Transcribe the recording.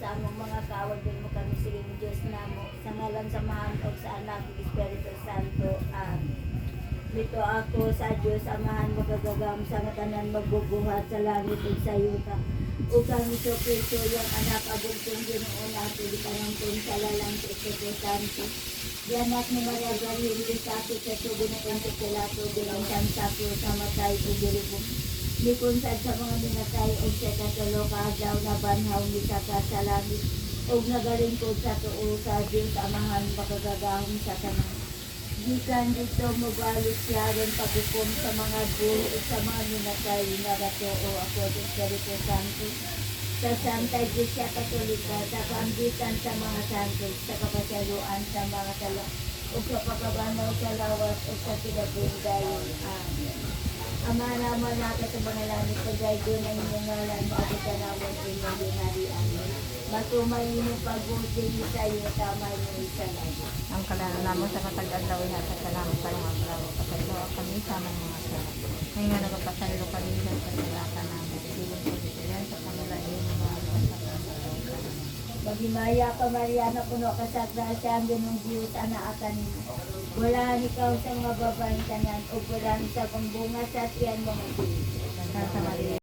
sa among mga kaawad din mo kami siling Diyos namo sa ngalan sa Mahal o sa Anak ug Espiritu Santo. Amen. Dito ako sa Diyos amahan magagagam sa tanan magbubuhat sa langit ug sa yuta. Ug kang Kristo yang anak abugtong Ginoo nato di kanangtong sa lalang sa Espiritu Santo. Dianak ni Maria Gabriel sa ato sa tubo na kang Pilato bilang sansako sa matay ug dilibog. Likunsad sa mga minatay o sa kataloka daw na banhaw ni sa langit o nagaling ko sa tuo sa Diyos amahan makagagahong sa tanan. Gikan dito mabalik siya rin paghukom sa mga bull o sa mga minatay na bato o ako sa Espiritu Santo. Sa Santa Iglesia Katolika, sa kambitan sa mga santo, sa kapasyaluan sa mga tala, o sa pagkabanaw sa lawas o sa pinaging dayon. Amen. Ama naman natin sa mga langit, pagaydo na inyong ngalan, makatanawan inyong dinarian. Matumay inyong pagbuti sa iyo, tamay mo sa langit. Ang kalala namo sa katag-adlaw ihatag sa namo sa mga abraw. Kapagdawa kami sa mga sarap. Ngayon nga nagpapasaylo kanina sa salata namin. Bilin ko dito yan sa pamalayo ng mga kasama. Magimaya ka Maria na puno ka sa grasya ang Ginong Diyos anaakan mo. Wala ikaw sa mga babaeng tanan o wala sa pambunga sa tiyan mga Diyos. Sa Maria.